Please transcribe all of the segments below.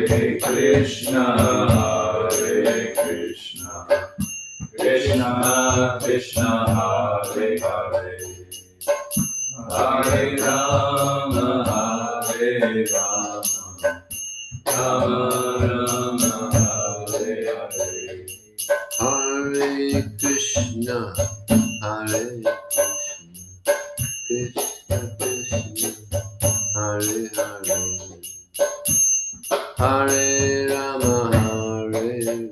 Hare Krishna, Hare Krishna, Krishna Krishna, Hare Hare, Hare Rama, Hare Rama, Rama Rama, Hare Hare. Hare Krishna, Hare Krishna, Krishna Krishna, Hare Hare, Hare Rama, Hare Rama,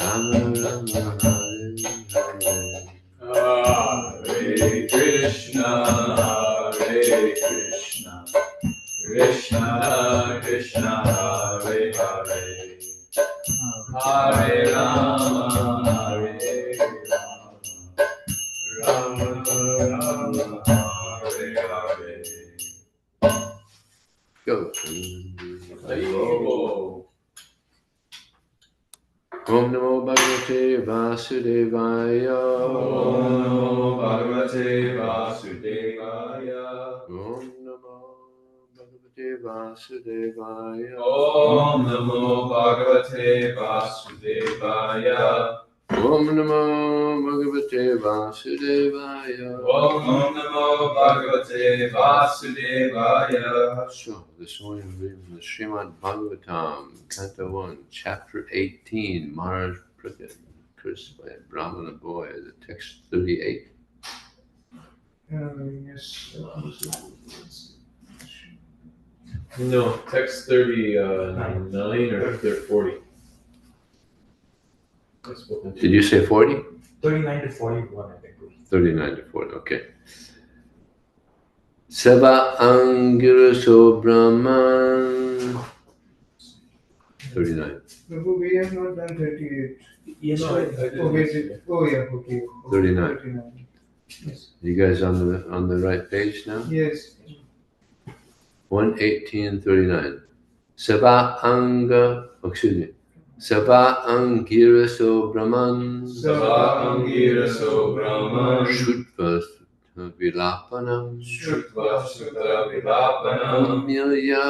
Rama Rama, Hare Hare. Hare Krishna, Hare Krishna, Krishna Krishna, Hare Hare, Hare Rama, Hare Rama, Rama Rama, Hare Hare. Go. Om Namo Bhagavate Vasudevaya. Om Namo Bhagavate Vasudevaya. Om Namo Bhagavate Vasudevaya. Om Namo Bhagavate Vasudevaya. Om Namo Bhagavate Vasudevaya. Om Namo Bhagavate Vasudevaya. So, this morning we read from the Srimad Bhagavatam, Canto 1, Chapter 18, Maharaj Pragat, cursed by a Brahmana boy, the text 38. Yes. No, text 39 or 40. Did you say 40? 39 to 41, I think. 39 to 40, okay. Sava Angiraso Brahman. 39. Prabhu, we have not done 38. Yes, No, I did. Oh, wait, oh yeah, okay. 39. 39. Yes. You guys on the right page now? Yes. 118:39. Sava Angiraso Brahman. Sava Angiraso Brahman. Shutva Vilapanam. Shutva Sutta Vilapanam. Umilya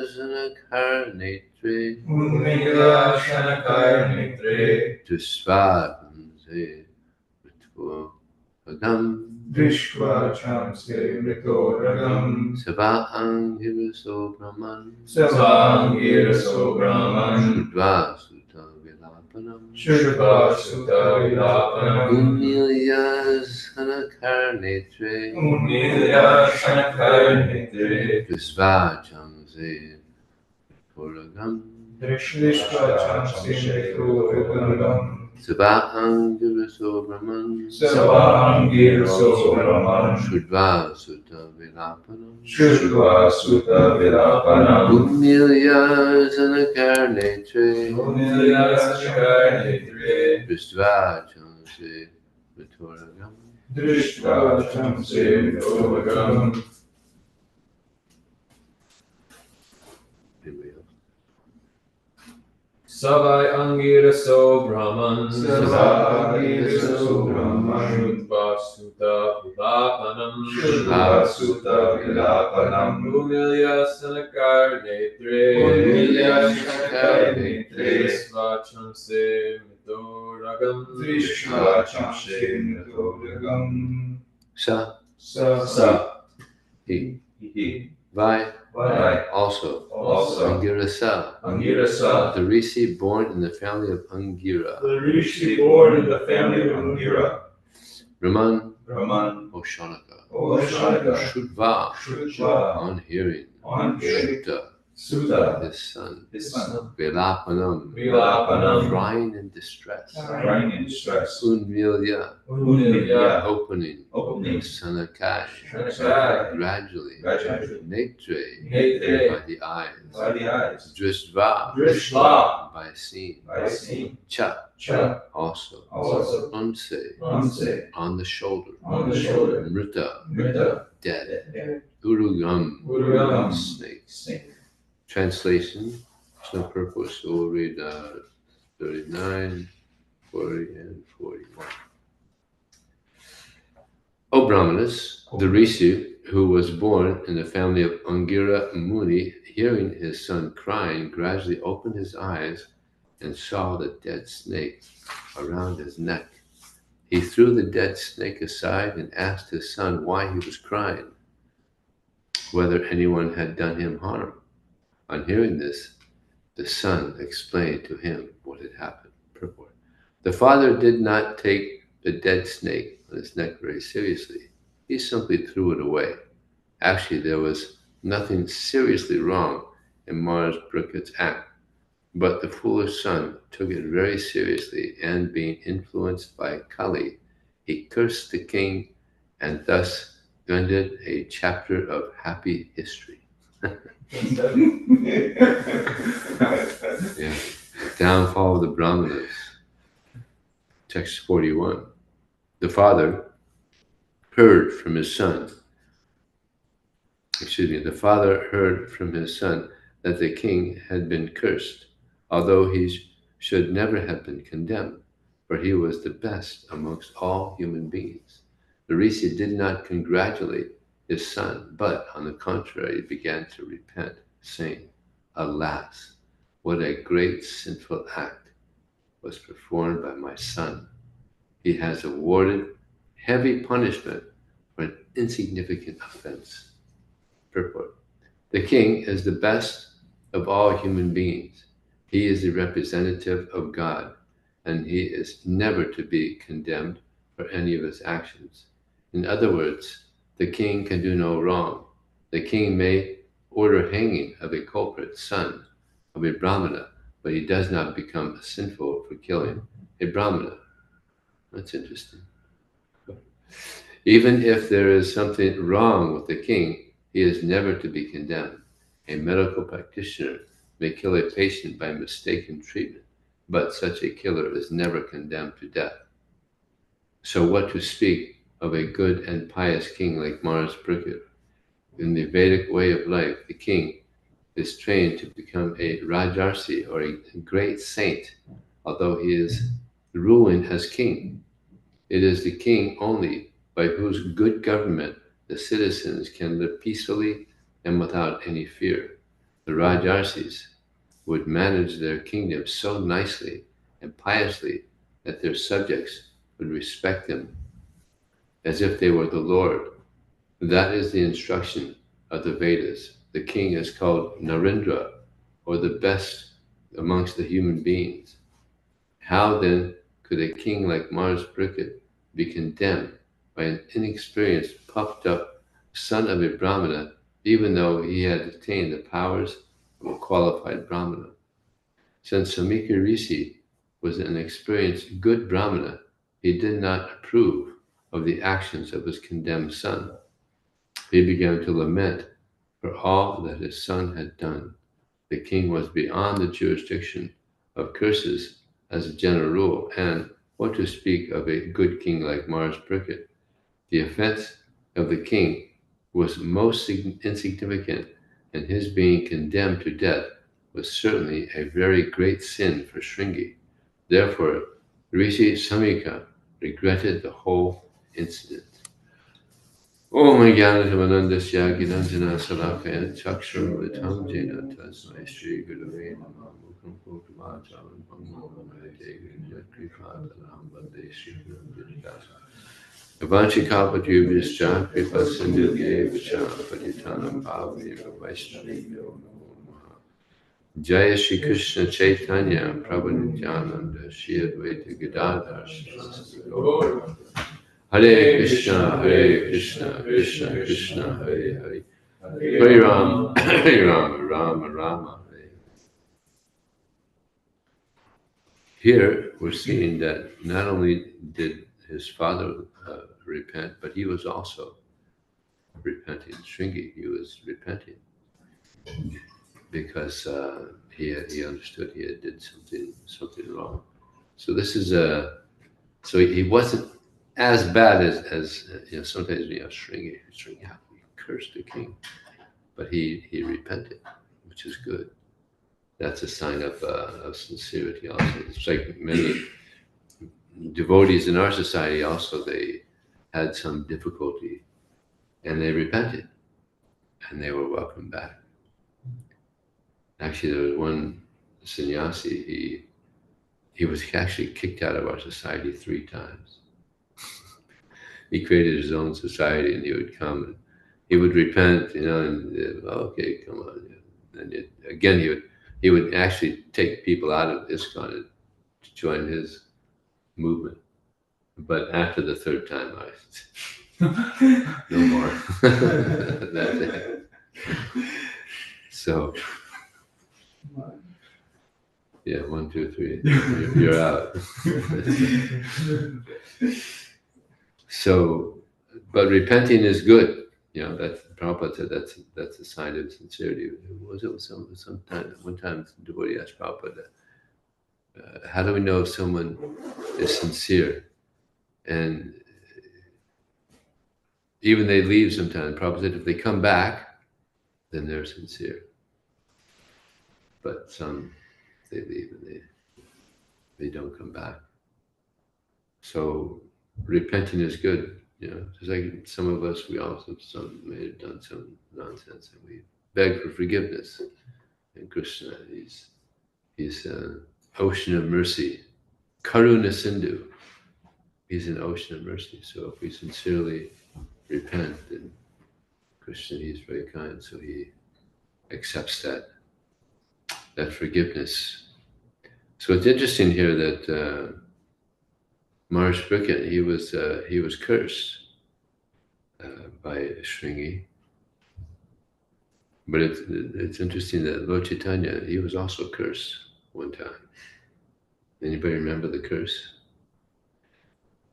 Zanakarnetre. Umila Shanakar Nitre. Tusvadanse Agam. Vishwa Chamse Mritoragam. Sava Angiraso Brahman. Sava Angiraso Brahman. Shudva Sutta Vilapanam. Shutva Sutta Vilapanam. Umilya Zanakarnetre. Umila Shanakar Nitre. Tusvachamse Puragam. Vishwa Chamse Mritoragam. Sava Angiraso Brahman. Sava Angiraso Brahman. Shudva Sutta Vilapanam. Shutva Sutta Vilapanam. Umilya Zanakarnetre. Umila Shanakar Nitre. Tusvachamse Puragam. Drishva Chamse Mritoragam. Anybody else? Savai Angiraso Brahman. Sava Angiraso Brahman. Shutva Sutta Vilapanam. Shutva Sutta Vilapanam. Umilya Sanakar Netre. Umilya Sanakar Netre. Drishva Chamse Mritoragam. Drishva Chamse Mritoragam. Sa, Sa. he, He. vai, Vai. also. Also. Angirasa, Angirasa. the Rishi born in the family of Angira. The rishi born in the family of Angira. Brahman, Brahman. Oshanaka. Oshanaka. Shudva, Shutva. on hearing. On hearing. Shutta, Sutta. his son. His son. Vilapanam, Vilapanam. crying in distress. Crying in distress. Unvilya, Unilya. opening. Opening. Sanakai, Shanakai. gradually. Gradually. Netre, Netre. by the eyes. By the eyes. Drisva, Drishva. by seeing. By seeing. Cha, Cha. also. Also. Unse, Unse. on the shoulder. On the shoulder. Mrita, Mrita. dead. Urugam, Urugam. snake. Snake. Translation, there's no purpose, so we'll read 39, 40, and 41. O Brahmanas, the Rishi, who was born in the family of Angira Muni, hearing his son crying, gradually opened his eyes and saw the dead snake around his neck. He threw the dead snake aside and asked his son why he was crying, whether anyone had done him harm. On hearing this, the son explained to him what had happened. Purport. The father did not take the dead snake on his neck very seriously. He simply threw it away. Actually, there was nothing seriously wrong in Mars Briket's act, but the foolish son took it very seriously, and being influenced by Kali, he cursed the king and thus ended a chapter of happy history. Yeah. Downfall of the Brahmanas. Text 41. The father heard from his son that the king had been cursed, although he should never have been condemned, for he was the best amongst all human beings. The Rishi did not congratulate his son, but on the contrary began to repent, saying, "Alas, what a great sinful act was performed by my son. He has awarded heavy punishment for an insignificant offense." Purport. The king is the best of all human beings. He is the representative of God, and he is never to be condemned for any of his actions. In other words, the king can do no wrong. The king may order hanging of a culprit son of a Brahmana, but he does not become sinful for killing a Brahmana. That's interesting. Even if there is something wrong with the king, he is never to be condemned. A medical practitioner may kill a patient by mistaken treatment, but such a killer is never condemned to death. So what to speak of a good and pious king like Mars Briket? In the Vedic way of life, the king is trained to become a Rajarsi, or a great saint, although he is ruling as king. It is the king only by whose good government the citizens can live peacefully and without any fear. The Rajarsis would manage their kingdom so nicely and piously that their subjects would respect them as if they were the Lord. That is the instruction of the Vedas. The king is called Narendra, or the best amongst the human beings. How then could a king like Mars Briket be condemned by an inexperienced, puffed up son of a Brahmana, even though he had attained the powers of a qualified Brahmana? Since Samika Rishi was an experienced good Brahmana, he did not approve of the actions of his condemned son. He began to lament for all that his son had done. The king was beyond the jurisdiction of curses as a general rule, and what to speak of a good king like Mars Briket? The offense of the king was most insignificant, and his being condemned to death was certainly a very great sin for Shringi. Therefore, Rishi Samika regretted the whole incident. Om Jnanasamanandasya Gidanjana Salakaya Chakshurvritam Jena Tasmai Shri Gurave Namah Mukham Purvamacharam Pangmamamate Kripadanam Bande Shri Gurudasa Avanchikapatubhyascha Kripa Sindhuvye Vacha Patitanam Bhavneva Vaishnavibhyo Namo Namaha. Jaya Shri Krishna Chaitanya Prabhu Nityananda Shri Advaita Gadadhar Shri Gaura Hare Krishna, Krishna Krishna, Hare Hare, Hare Ram, Hare Rama, Rama Rama, Hare. Here we're seeing that not only did his father repent, but he was also repenting. Shringi, he was repenting because he understood he had did something wrong. So this is so he wasn't as bad as sometimes Shringi cursed the king, but he repented, which is good. That's a sign of sincerity also. It's like many devotees in our society also, they had some difficulty and they repented, and they were welcomed back. Actually, there was one sannyasi, he was actually kicked out of our society 3 times. He created his own society, and he would come and he would repent, and okay, come on. And again, he would actually take people out of ISKCON to join his movement. But after the 3rd time, no more. That's it. So, yeah, 1, 2, 3, you're out. So, but repenting is good. That's Prabhupada said that's a sign of sincerity. One time devotee asked Prabhupada, how do we know if someone is sincere? And even they leave sometimes. Prabhupada said if they come back, then they're sincere. But some, they leave and they don't come back. So repenting is good. Just like some of us, we also may have done some nonsense, and we beg for forgiveness. And Krishna, he's an ocean of mercy, Karuna Sindhu. He's an ocean of mercy. So if we sincerely repent, then Krishna, he's very kind, so he accepts that forgiveness. So it's interesting here that Maharaj Bricket, he was cursed by Shringi. But it's interesting that Lord Chaitanya, he was also cursed one time. Anybody remember the curse?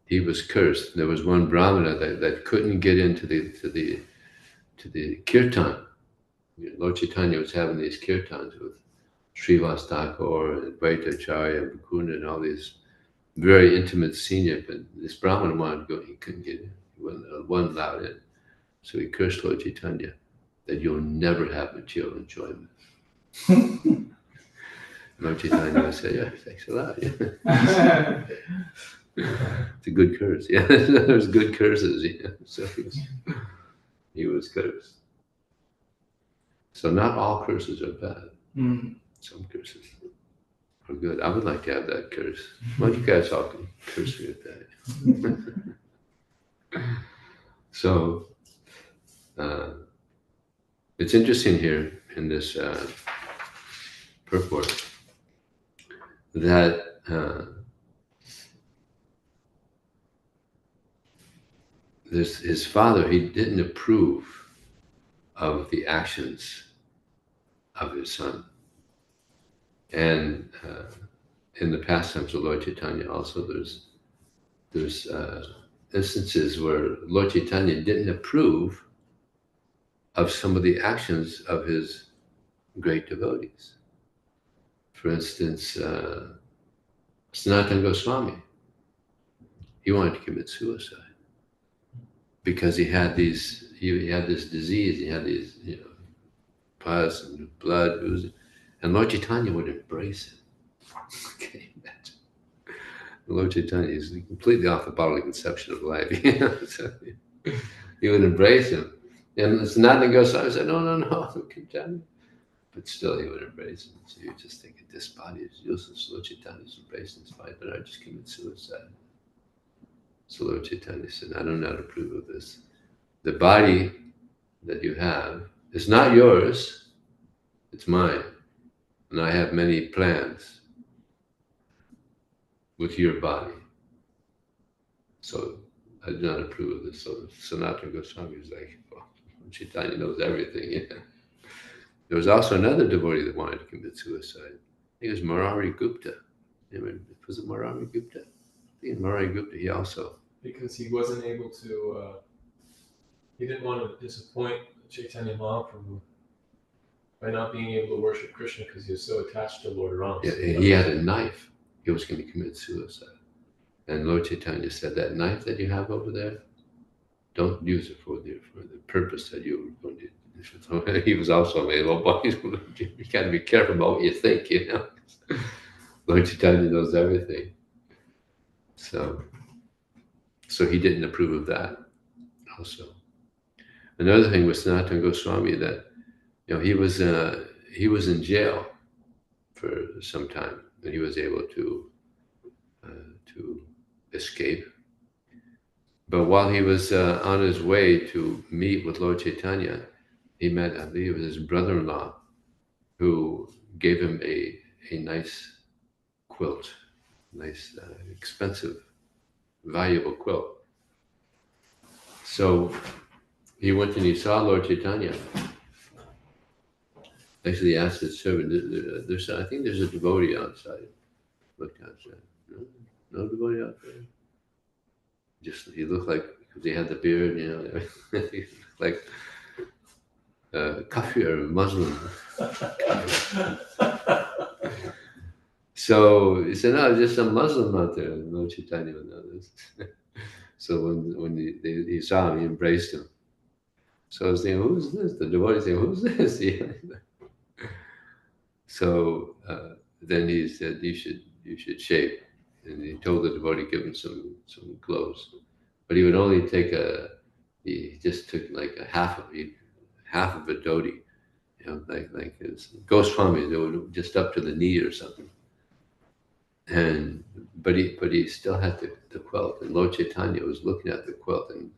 He was cursed. There was one Brahmana that couldn't get into the kirtan. Lord Chaitanya was having these kirtans with Srivas Thakur and Vaitacharya and Bhakuna and all these very intimate senior, but this Brahmana wanted to go, he couldn't get in. He wasn't allowed in. So he cursed Lord Chaitanya that you'll never have material enjoyment. Lord Chaitanya said, yeah, thanks a lot. Yeah. It's a good curse. Yeah, there's good curses. Yeah. So he was cursed. So not all curses are bad. Some curses are good. I would like to have that curse. Why don't you guys all can curse me with that? So it's interesting here in this purport that his father, he didn't approve of the actions of his son. And in the pastimes of Lord Chaitanya also, there's instances where Lord Chaitanya didn't approve of some of the actions of his great devotees. For instance, Sanatana Goswami, he wanted to commit suicide because he had this disease, he had these, pus and blood, and Lord Chaitanya would embrace him. Can you imagine? Lord Chaitanya is completely off the bodily conception of life. So he would embrace him. And Sanatana Goswami said, no, Chaitanya. But still he would embrace him. So you just think, this body is useless. Lord Chaitanya is embracing this body, but I just commit suicide. So Lord Chaitanya said, I do not approve of this. The body that you have is not yours, it's mine. And I have many plans with your body. So I do not approve of this. So Sanatana Goswami was like, well, Chaitanya knows everything. Yeah. There was also another devotee that wanted to commit suicide. I think it was Murari Gupta. Was it Murari Gupta? I think Murari Gupta, he also. Because he wasn't able to, he didn't want to disappoint Chaitanya Mahaprabhu by not being able to worship Krishna because he was so attached to Lord Rama. Yeah, he had a knife. He was going to commit suicide. And Lord Chaitanya said, that knife that you have over there, don't use it for the purpose that you were going to. He was also available, but you got to be careful about what you think, Lord Chaitanya knows everything. So he didn't approve of that also. Another thing with Sanatana Goswami that he was in jail for some time, and he was able to escape. But while he was on his way to meet with Lord Chaitanya, he met, I believe it was his brother-in-law, who gave him a nice quilt, nice, expensive, valuable quilt. So he went and he saw Lord Chaitanya. Actually, he asked his servant, I think there's a devotee outside. Looked outside. No devotee outside. He looked like, because he had the beard, he looked like kafir or Muslim. So he said, no, just some Muslim out there. No Chaitanya would know this. So when he saw him, he embraced him. So I was thinking, who's this? The devotee saying, who's this? So then he said, you should shave. And he told the devotee, give him some clothes. But he would only take he just took like half of a dhoti, like his Goswami, they were just up to the knee or something. But he still had the quilt, and Lord Chaitanya was looking at the quilt, and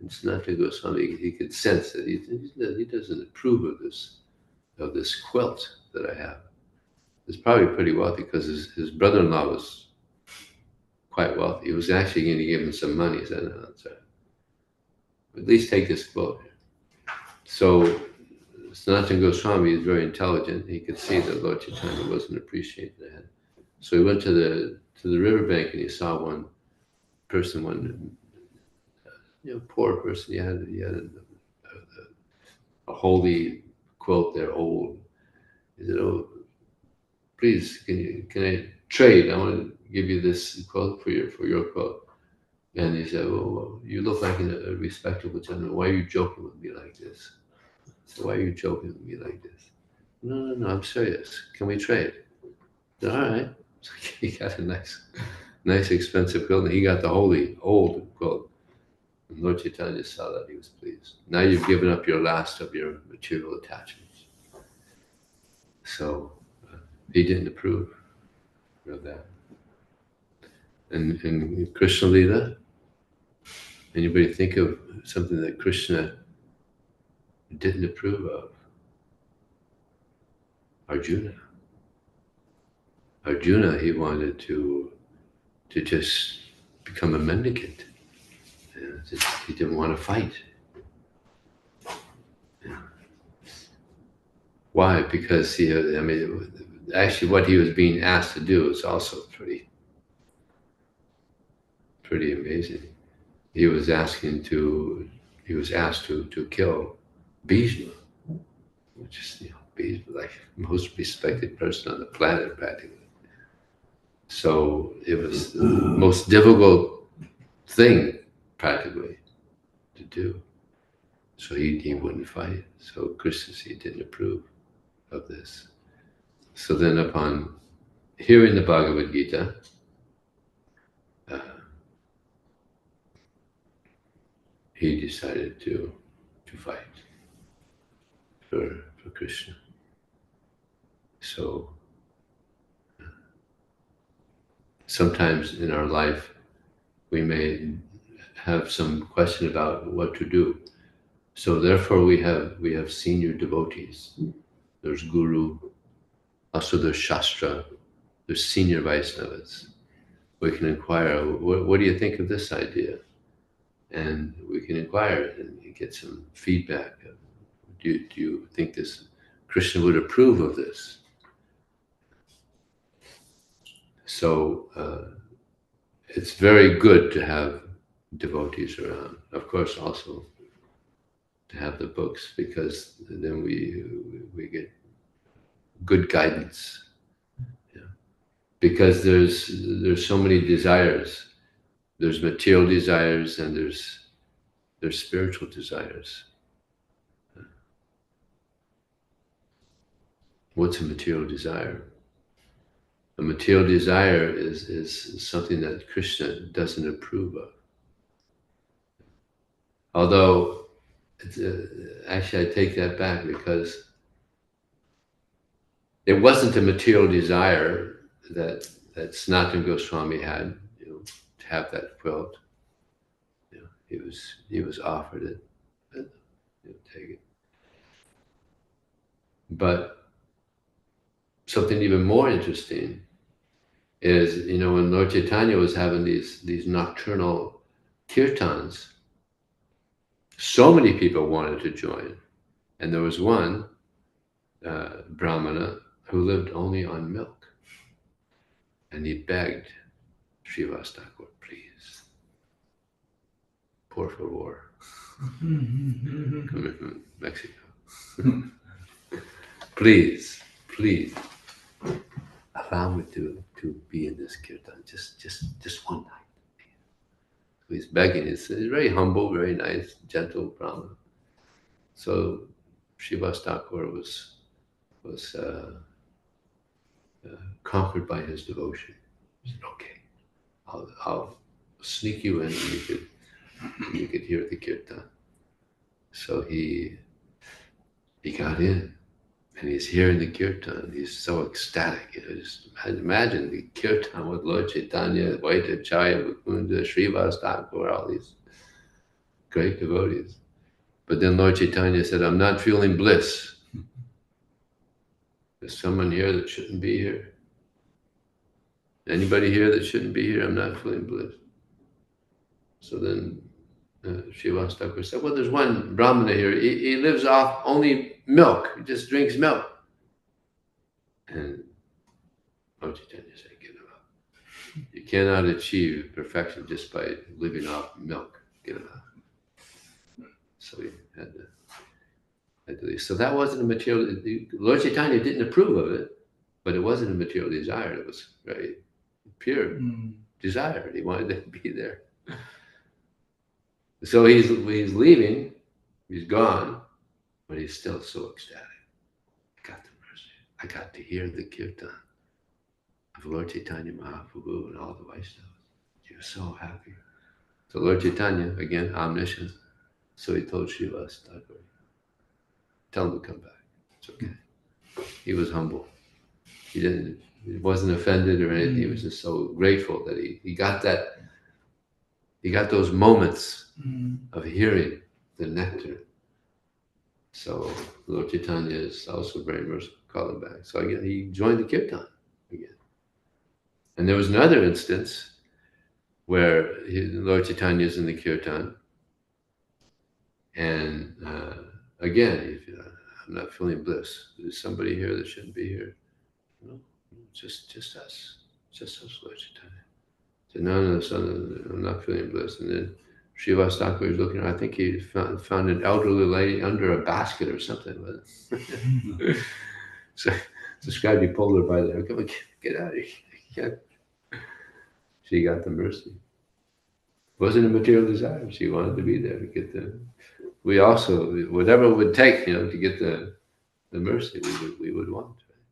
Sanatana Goswami, he could sense that he doesn't approve of this quilt that I have. He's probably pretty wealthy because his brother-in-law was quite wealthy. He was actually going to give him some money. He said, no, sorry. At least take this quilt. So Sanatana Goswami is very intelligent. He could see that Lord Chaitanya wasn't appreciating that. So he went to the riverbank and he saw one poor person. He had a holy quilt there, old. He said, "Oh, please, can I trade? I want to give you this quilt for your quilt." And he said, "Well, you look like a respectable gentleman. Why are you joking with me like this?" So why are you joking with me like this? No, I'm serious. Can we trade? Said, all right. So he got a nice expensive quilt, and he got the holy old quilt. And Lord Chaitanya saw that, he was pleased. Now you've given up your last of your material attachments. So he didn't approve of that. And Krishna Lila, anybody think of something that Krishna didn't approve of? Arjuna, he wanted to just become a mendicant. He didn't want to fight. Why? Because actually what he was being asked to do is also pretty amazing. He was asked to kill Bhishma, which is Bhishma, like the most respected person on the planet practically. So it was the most difficult thing practically to do. So he wouldn't fight. So Krishna, he didn't approve of this. So then upon hearing the Bhagavad Gita, he decided to fight for Krishna. So sometimes in our life, we may have some question about what to do. So therefore we have senior devotees. There's Guru, also there's Shastra, there's senior Vaishnavas. We can inquire, what do you think of this idea? And we can inquire and get some feedback. Do you think this Krishna would approve of this? So it's very good to have devotees around. Of course, also to have the books, because then we get good guidance. Because there's so many desires. There's material desires and there's spiritual desires. What's a material desire? A material desire is something that Krishna doesn't approve of. Although actually, I take that back, because it wasn't a material desire that Sanatana Goswami had, to have that quilt. He was offered it, and take it. But something even more interesting is, when Lord Chaitanya was having these nocturnal kirtans, so many people wanted to join. And there was one Brahmana who lived only on milk. And he begged Srivas Thakur, please, por favor, coming from Mexico, please, allow me to be in this kirtan just one night. So he's begging. He's very humble, very nice, gentle Brahmana. So Srivas Thakur was conquered by his devotion. He said, okay, I'll sneak you in, and you could hear the kirtan. So he got in, and he's hearing the kirtan. He's so ecstatic. Just imagine the kirtan with Lord Chaitanya, Vaitacharya, Mukunda, Srivas Thakur, all these great devotees. But then Lord Chaitanya said, I'm not feeling bliss. There's someone here that shouldn't be here. Anybody here that shouldn't be here? I'm not feeling bliss. So then Srivas Thakur said, well, there's one Brahmana here. He lives off only milk. He just drinks milk. And Lord Chaitanya said, give him up. You cannot achieve perfection just by living off milk. Give it up. So he had to leave. So that wasn't a material. Lord Chaitanya didn't approve of it, but it wasn't a material desire. It was very pure desire. He wanted to be there. So he's leaving. He's gone, but he's still so ecstatic. I got the mercy. I got to hear the kirtan of Lord Chaitanya Mahaprabhu and all the Vaishnavas. He was so happy. So Lord Chaitanya, again, omniscient. So he told Srivas Thakur, tell him to come back. It's okay. He was humble. He wasn't offended or anything. He was just so grateful that he got that. He got those moments of hearing the nectar. So Lord Chaitanya is also very merciful, called him back. So again, he joined the kirtan again. And there was another instance where Lord Chaitanya is in the kirtan, and again, I'm not feeling bliss. There's somebody here that shouldn't be here. No, just us, Lord Chaitanya. So no, I'm not feeling bliss. And then Srivas Thakur was looking. I think he found an elderly lady under a basket or something. So Scribe pulled her by there. Come on, get out of here. She got the mercy. It wasn't a material desire. She wanted to be there to get the. We also, whatever it would take, to get the mercy, we would want. Right?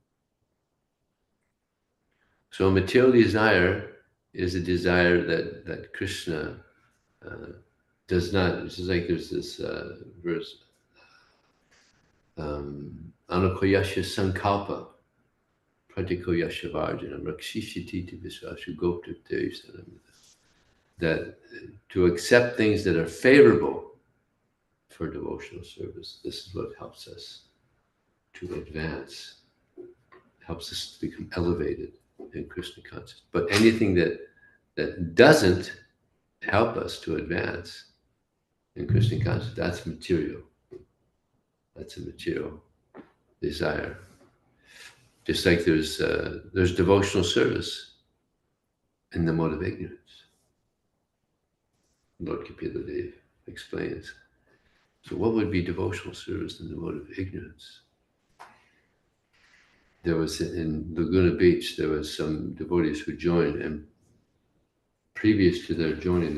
So material desire is a desire that Krishna does not. It's just like there's this verse, Anukoyasya Sankalpa, Pratikoyasya Varjanam, Rakshishiti Visvashu Gopta Tevisanam. That to accept things that are favorable for devotional service, this is what helps us to advance, helps us to become elevated in Krishna consciousness. But anything that doesn't help us to advance in Krishna consciousness, that's material. That's a material desire. Just like there's devotional service in the mode of ignorance. Lord Kapila explains. So what would be devotional service in the mode of ignorance? There was, in Laguna Beach, there was some devotees who joined, and previous to their joining,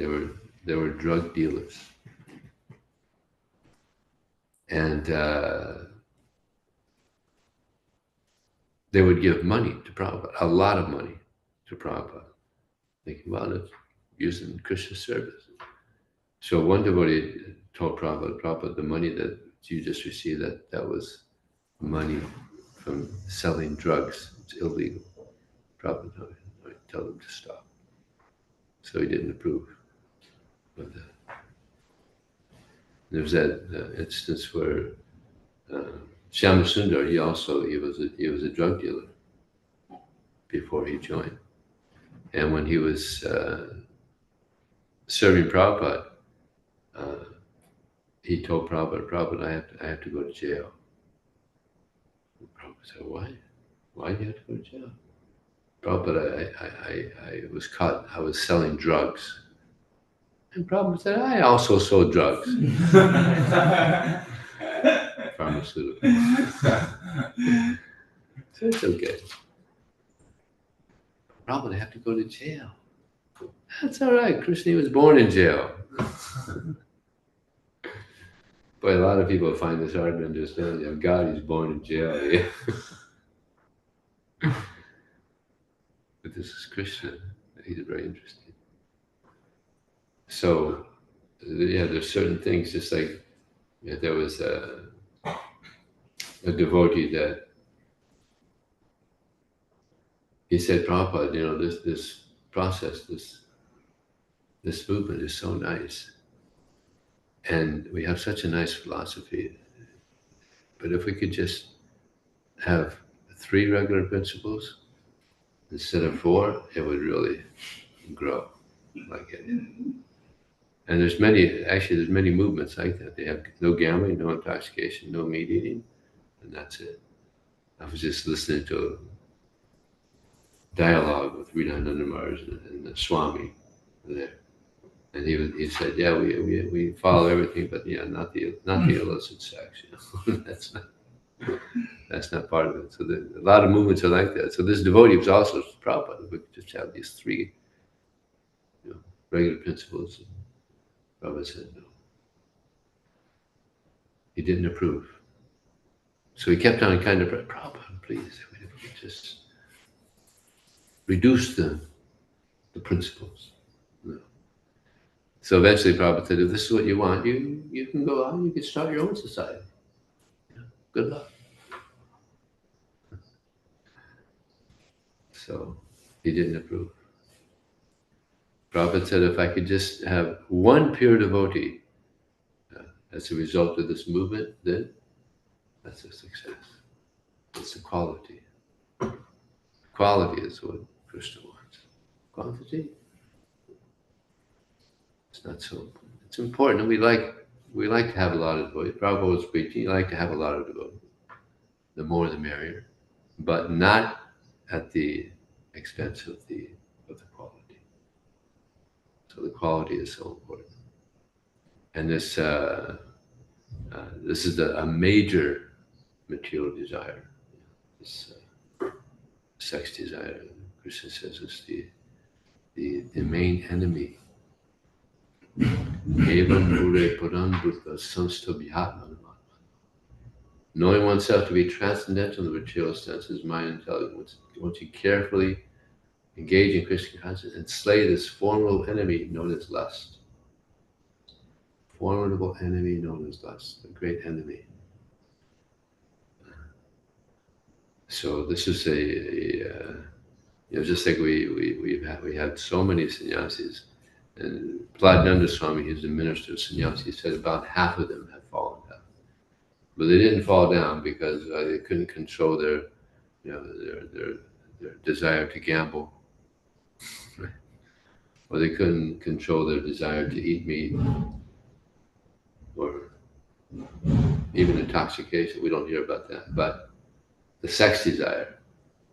they were drug dealers. And they would give money to Prabhupada, a lot of money to Prabhupada, thinking, well, it's using Krishna service. So one devotee told Prabhupada, the money that you just received, that was money from selling drugs. It's illegal. Prabhupada told him to stop. So he didn't approve of that. There was that instance where Shyamasundar, he was a drug dealer before he joined. And when he was serving Prabhupada, he told Prabhupada, I have to go to jail. And Prabhupada said, why? Why do you have to go to jail? Prabhupada, I was caught, I was selling drugs. And Prabhupada said, I also sold drugs. Pharmaceuticals. So it's okay. Prabhupada, I have to go to jail. That's all right. Krishna was born in jail. But a lot of people find this hard to understand. You know, God is born in jail. Yeah. But this is Krishna. He's very interesting. So, yeah, there's certain things, just like there was a devotee that he said, Prabhupada, you know, this process, this movement is so nice. And we have such a nice philosophy. But if we could just have 3 regular principles instead of 4, it would really grow like it. And there's many movements like that. They have no gambling, no intoxication, no meat eating, and that's it. I was just listening to a dialogue with Rina Nandamars and the Swami there. And he said, yeah, we follow everything, but yeah, not the illicit sex. You know? That's not part of it. So a lot of movements are like that. So this devotee was also Prabhupada. We could just have these 3, you know, regular principles. And Prabhupada said no. He didn't approve. So he kept on kind of, Prabhupada, please, if we could just reduce the principles. No. So eventually Prabhupada said, if this is what you want, you can go out and you can start your own society. Yeah, good luck. So he didn't approve. Prabhupada said, if I could just have 1 pure devotee as a result of this movement, then that's a success. It's the quality. Quality is what Krishna wants. Quantity? It's not so important. It's important, and we like to have a lot of devotees. Prabhupada was preaching, you like to have a lot of devotees. The more the merrier. But not at the expense of the quality. So the quality is so important. And this is a major material desire. This sex desire. Krishna says is the main enemy. Knowing oneself to be transcendental in the material senses, mind, intelligence. Once you carefully engage in Krishna consciousness and slay this formidable enemy known as lust. Formidable enemy known as lust, a great enemy. So this is just like we had so many sannyasis, and Prahlad Swami, who's the minister of sannyasis, said about half of them had fallen down, but they didn't fall down because they couldn't control their desire to gamble, right? Or they couldn't control their desire to eat meat, or even intoxication. We don't hear about that, but the sex desire,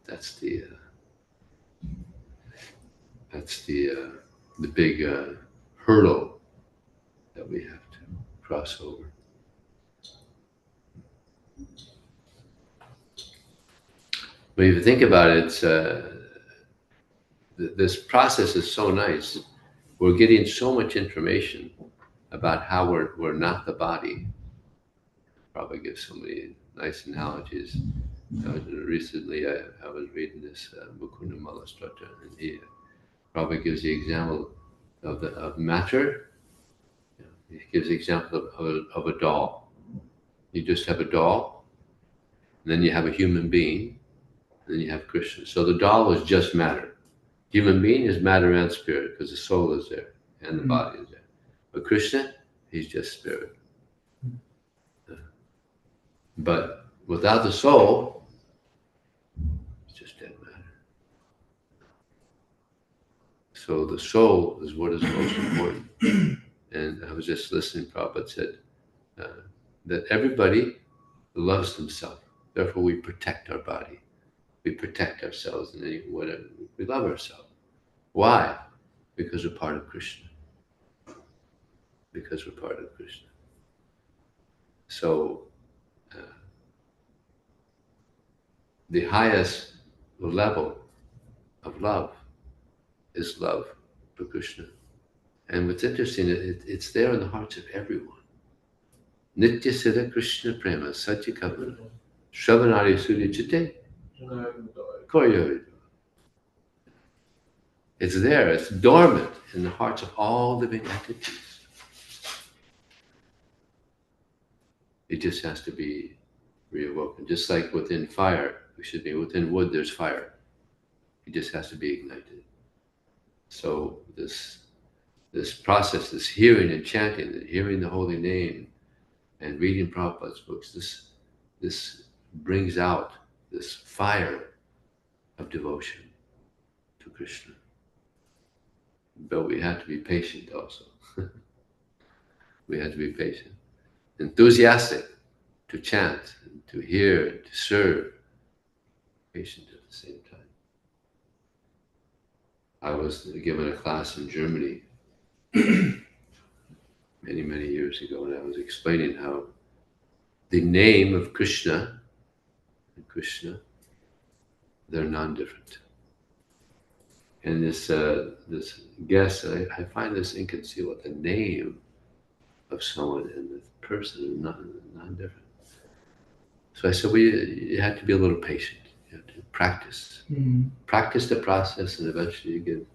that's the big hurdle that we have to cross over. But if you think about it, this process is so nice. We're getting so much information about how we're not the body. Probably give so many nice analogies. Recently, I was reading this Mukunda Malastrata, and he probably gives the example of matter. He gives the example of a doll. You just have a doll, and then you have a human being, and then you have Krishna. So the doll is just matter. Human being is matter and spirit, because the soul is there and the body is there. But Krishna, he's just spirit. But without the soul, it's just dead matter. So the soul is what is most important. And I was just listening, Prabhupada said that everybody loves themselves. Therefore, we protect our body. We protect ourselves in any whatever. We love ourselves. Why? Because we're part of Krishna. Because we're part of Krishna. So, the highest level of love is love for Krishna. And what's interesting, it's there in the hearts of everyone. Nitya Siddha Krishna Prema Satya Kavana Shravanari Suryachite Koryo. It's there, it's dormant in the hearts of all living entities. It just has to be reawoken. Just like within fire, within wood there's fire. It just has to be ignited. So this process, this hearing and chanting, hearing the holy name and reading Prabhupada's books, this brings out this fire of devotion to Krishna. But we have to be patient also. We have to be patient. Enthusiastic to chant, to hear, to serve. Patient at the same time. I was given a class in Germany many, many years ago, and I was explaining how the name of Krishna and Krishna, they're non-different. And this guest, I find this inconceivable. The name of someone and the person are non-different. So I said, well, you have to be a little patient. You have to practice. Practice the process, and eventually you get.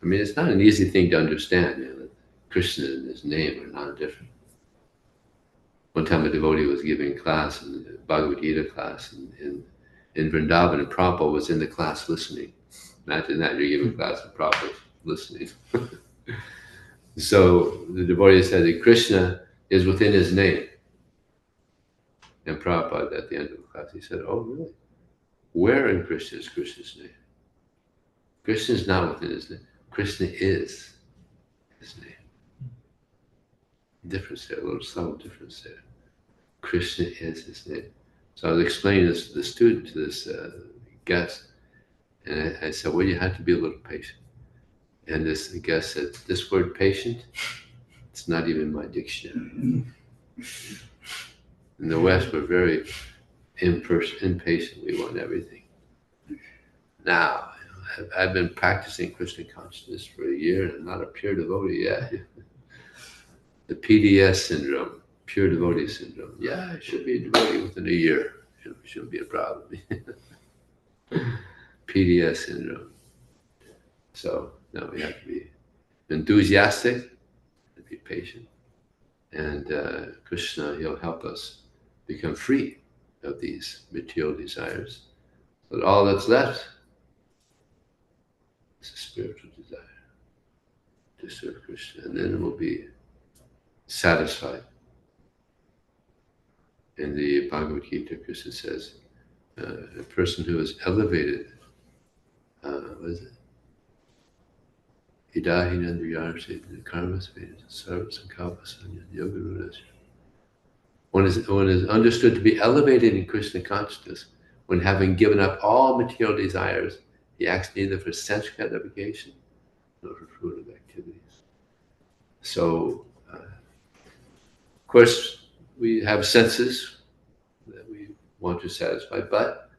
I mean, it's not an easy thing to understand. That Krishna and his name are non-different. One time a devotee was giving class, in the Bhagavad Gita class, in Vrindavan, and Prabhupada was in the class listening. Imagine that, you're giving class and Prabhupada listening. So the devotee said that Krishna is within his name. And Prabhupada, at the end of the class, he said, oh, really? Where in Krishna is Krishna's name? Krishna is not within his name. Krishna is his name. Difference there, a little subtle difference there. Krishna is his name. So I was explaining this to the student, to this guest, and I said, well, you have to be a little patient. And this guest said, this word patient, it's not even in my dictionary. In the West, we're very impatient. We want everything now. I've been practicing Krishna consciousness for a year, and I'm not a pure devotee yet. The PDS syndrome, pure devotee syndrome. Yeah, I should be a devotee within a year. Shouldn't be a problem. PDS syndrome. So, no, we have to be enthusiastic and be patient. And Krishna, he'll help us become free of these material desires. But all that's left is a spiritual desire to serve Krishna. And then we'll be satisfied. In the Bhagavad Gita, Krishna says, a person who is elevated, what is it? One is understood to be elevated in Krishna consciousness when, having given up all material desires, he acts neither for sense gratification nor for fruitive activities. So, of course, we have senses that we want to satisfy, but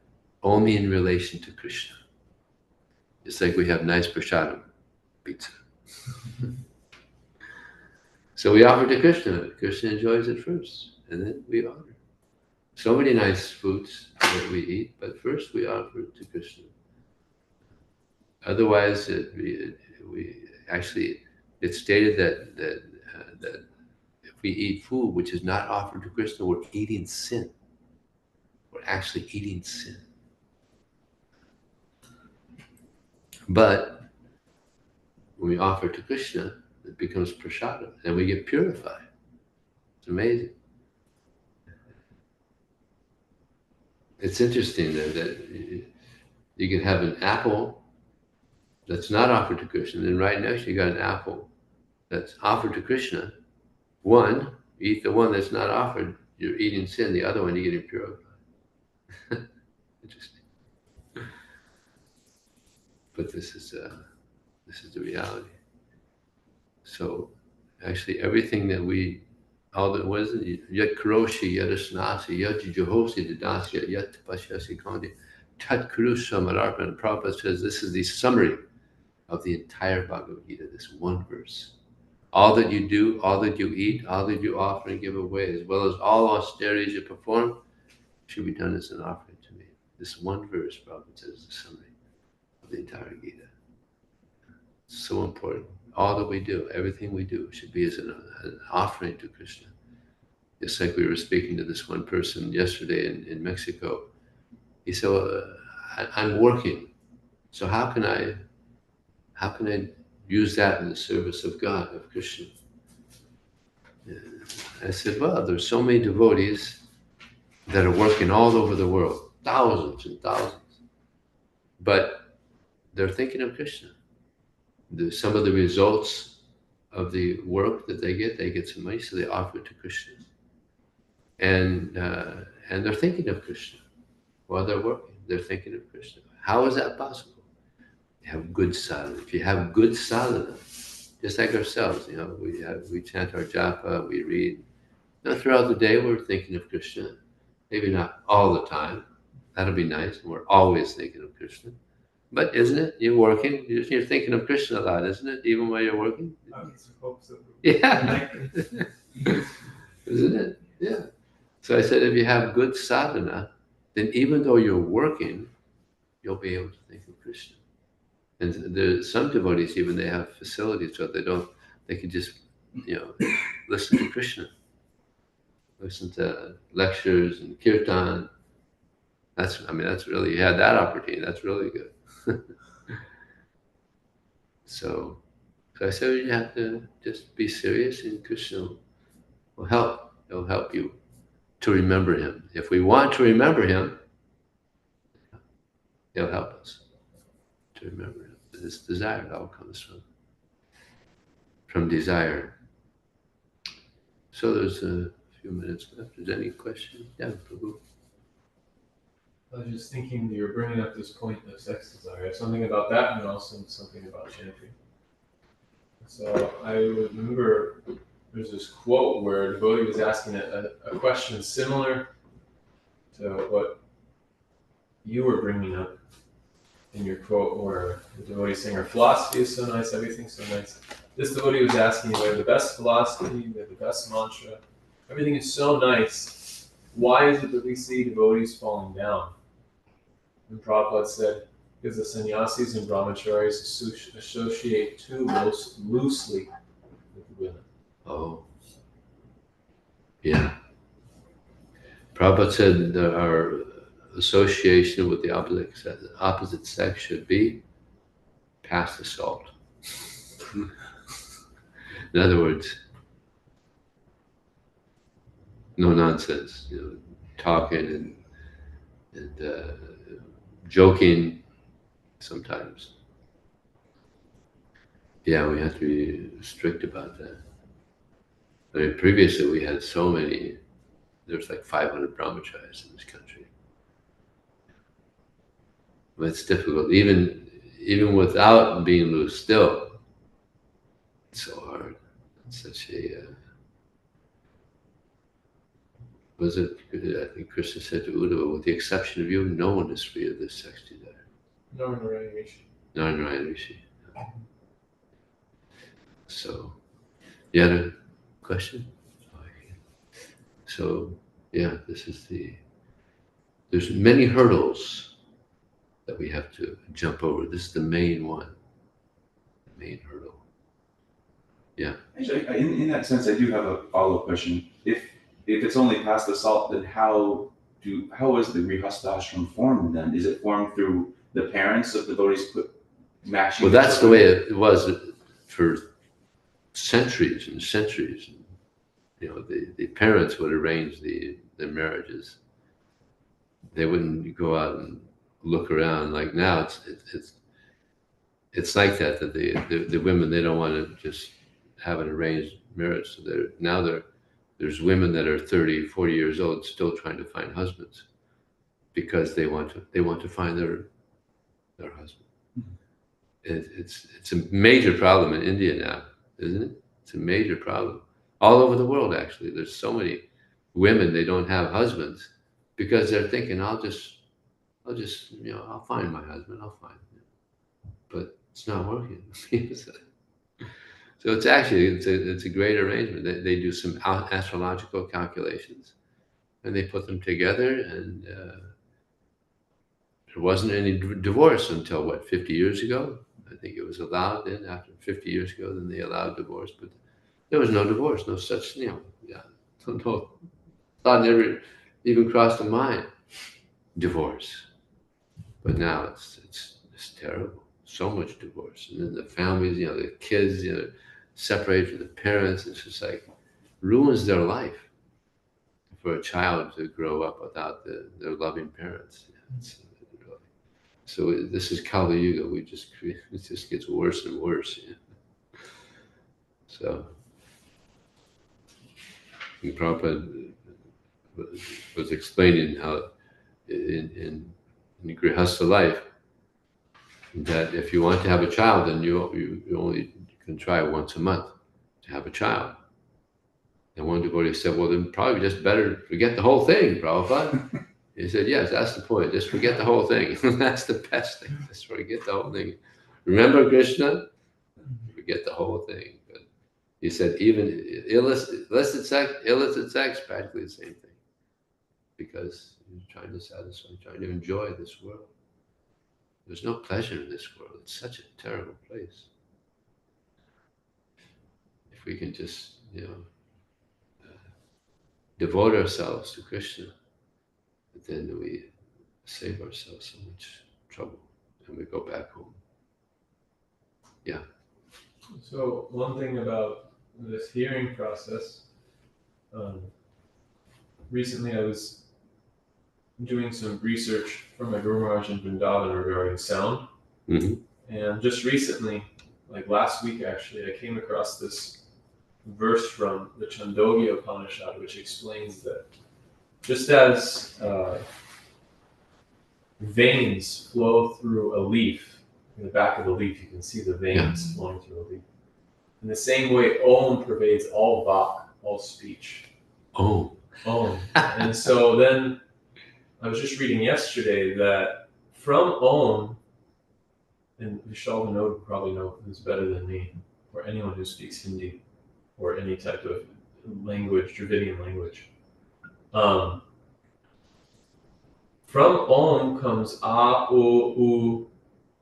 only in relation to Krishna. It's like we have nice prasadam, pizza. So we offer to Krishna. Krishna enjoys it first, and then we honor. So many nice foods that we eat, but first we offer it to Krishna. Otherwise, it's stated that that if we eat food which is not offered to Krishna, we're eating sin. We're actually eating sin. But when we offer to Krishna, it becomes prasadam, and we get purified. It's amazing. It's interesting that you can have an apple that's not offered to Krishna, and right next you got an apple that's offered to Krishna. One, you eat the one that's not offered, you're eating sin. The other one, you're getting purified. Interesting. But this is the reality. So actually everything that we, all that was yat karoshi, yat asnasi, yat juhosi dadasya, yat tapashyasi kandi, tat kurusha malarpan. Prabhupada says this is the summary of the entire Bhagavad Gita, this one verse. All that you do, all that you eat, all that you offer and give away, as well as all austerities you perform, should be done as an offering to me. This one verse, Prabhupada says, is the summary of the entire Gita. It's so important. All that we do, everything we do, should be as an offering to Krishna. Just like we were speaking to this one person yesterday in Mexico. He said, I'm working, so how can I use that in the service of God, of Krishna? I said, well, there's so many devotees that are working all over the world, thousands and thousands, but they're thinking of Krishna. Some of the results of the work that they get some money, so they offer it to Krishna. And they're thinking of Krishna while they're working. They're thinking of Krishna. How is that possible? You have good sadhana. If you have good sadhana, just like ourselves, we chant our japa, we read. Throughout the day, we're thinking of Krishna. Maybe not all the time. That'll be nice. And we're always thinking of Krishna. But isn't it? You're working. You're thinking of Krishna a lot, isn't it? Even while you're working. Yeah. Isn't it? Yeah. So I said, if you have good sadhana, then even though you're working, you'll be able to think of Krishna. And there's some devotees, even they have facilities so they can just, listen to Krishna. Listen to lectures and kirtan. That's really, you had that opportunity. That's really good. So I said, you have to just be serious, and Krishna will help. He'll help you to remember him. If we want to remember him, he'll help us to remember him. This desire, it all comes from desire. So there's a few minutes left. Is there any questions? Yeah, Prabhu. I was just thinking you were bringing up this point of sex desire. Something about that, and also something about chanting. So I remember there's this quote where a devotee was asking a question similar to what you were bringing up in your quote, where the devotee is saying, our philosophy is so nice, everything's so nice. This devotee was asking, we have the best philosophy, we have the best mantra, everything is so nice. Why is it that we see devotees falling down? And Prabhupada said, because the sannyasis and brahmacharis associate too loosely with women. Oh. Yeah. Prabhupada said that our association with the opposite sex should be past assault. In other words, no nonsense, talking and joking sometimes. Yeah, we have to be strict about that. I mean, previously we had so many, there's like 500 brahmacharis in this country. But it's difficult, even without being loose, still, it's so hard. It's such a, I think Krishna said to Uddhava, with the exception of you, no one is free of this sex desire. Narayana Rishi. Narayana Rishi. So, you had a question? So, yeah, there's many hurdles that we have to jump over. This is the main one, the main hurdle. Actually, in that sense, I do have a follow-up question. If it's only past the salt, then how is the grihastha formed then? Is it formed through the parents of devotees matching? Well, that's the way it was for centuries and centuries. You know, the parents would arrange the marriages. They wouldn't go out and look around like now. It's like that the women, they don't want to just have an arranged marriage. So there's women that are 30, 40 years old still trying to find husbands because they want to find their husband. It's a major problem in India now, isn't it? It's a major problem all over the world. Actually, there's so many women, they don't have husbands because they're thinking, I'll just I'll find my husband. I'll find him. But it's not working. So it's a great arrangement. They do some astrological calculations, and they put them together. And there wasn't any divorce until 50 years ago. I think it was allowed then. After 50 years ago, then they allowed divorce. But there was no divorce, no such no thought never even crossed their mind. Divorce, but now it's terrible. So much divorce, and then the families, the kids, separated from the parents. It's just like ruins their life for a child to grow up without their loving parents. So this is Kali Yuga. It just gets worse and worse. So Prabhupada was explaining how in the Grihastha life, that if you want to have a child, then you only can try once a month to have a child. And one devotee said, well, then probably just better forget the whole thing, Prabhupada. He said, yes, that's the point. Just forget the whole thing. That's the best thing. Just forget the whole thing. Remember Krishna? Forget the whole thing. But he said, even illicit sex, practically the same thing. Because you're trying to satisfy, trying to enjoy this world. There's no pleasure in this world. It's such a terrible place. If we can just, devote ourselves to Krishna, then we save ourselves so much trouble, and we go back home. Yeah. So one thing about this hearing process, recently I was doing some research for my Guru Maharaj in Vrindavan regarding sound. Mm-hmm. And just recently, like last week actually, I came across this verse from the Chandogya Upanishad, which explains that just as veins flow through a leaf, in the back of a leaf, you can see the veins flowing through a leaf. In the same way, Om pervades all Vak, all speech. Om. And so then, I was just reading yesterday that from Om, and Vishal Vinod probably know this better than me, or anyone who speaks Hindi, or any type of language, Dravidian language. From Om comes A, O,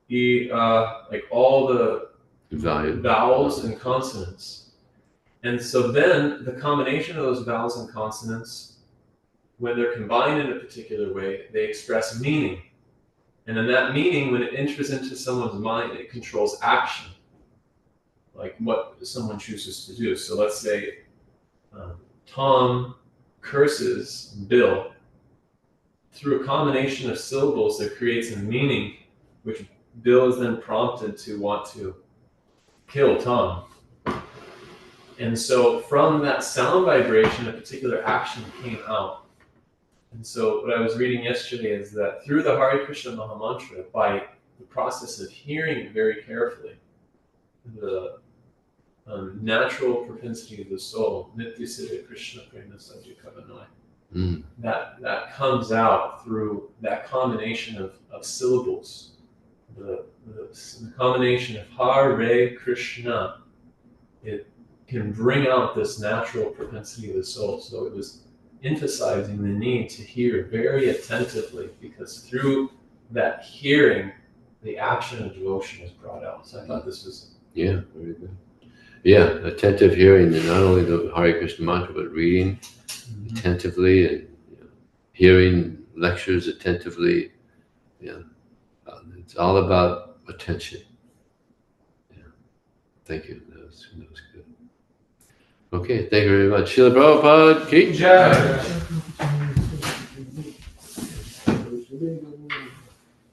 U, I, like all the vowels and consonants. And so then the combination of those vowels and consonants, when they're combined in a particular way, they express meaning. And then that meaning, when it enters into someone's mind, it controls action, like what someone chooses to do. So let's say Tom curses Bill. Through a combination of syllables that creates a meaning, which Bill is then prompted to want to kill Tom. And so from that sound vibration, a particular action came out. And so what I was reading yesterday is that through the Hare Krishna Mahamantra, by the process of hearing it very carefully, the natural propensity of the soul, Nitya Siddha Krishna Prema Sajja Kavanai, that comes out through that combination of syllables. The combination of Hare Krishna, it can bring out this natural propensity of the soul. So it was emphasizing the need to hear very attentively, because through that hearing, the action of devotion is brought out. So I thought this was very good. Yeah, attentive hearing, and not only the Hare Krishna mantra, but reading attentively and hearing lectures attentively. Yeah, it's all about attention. Yeah, thank you. That was good. Okay, thank you very much. Srila Prabhupada, Ki Jai.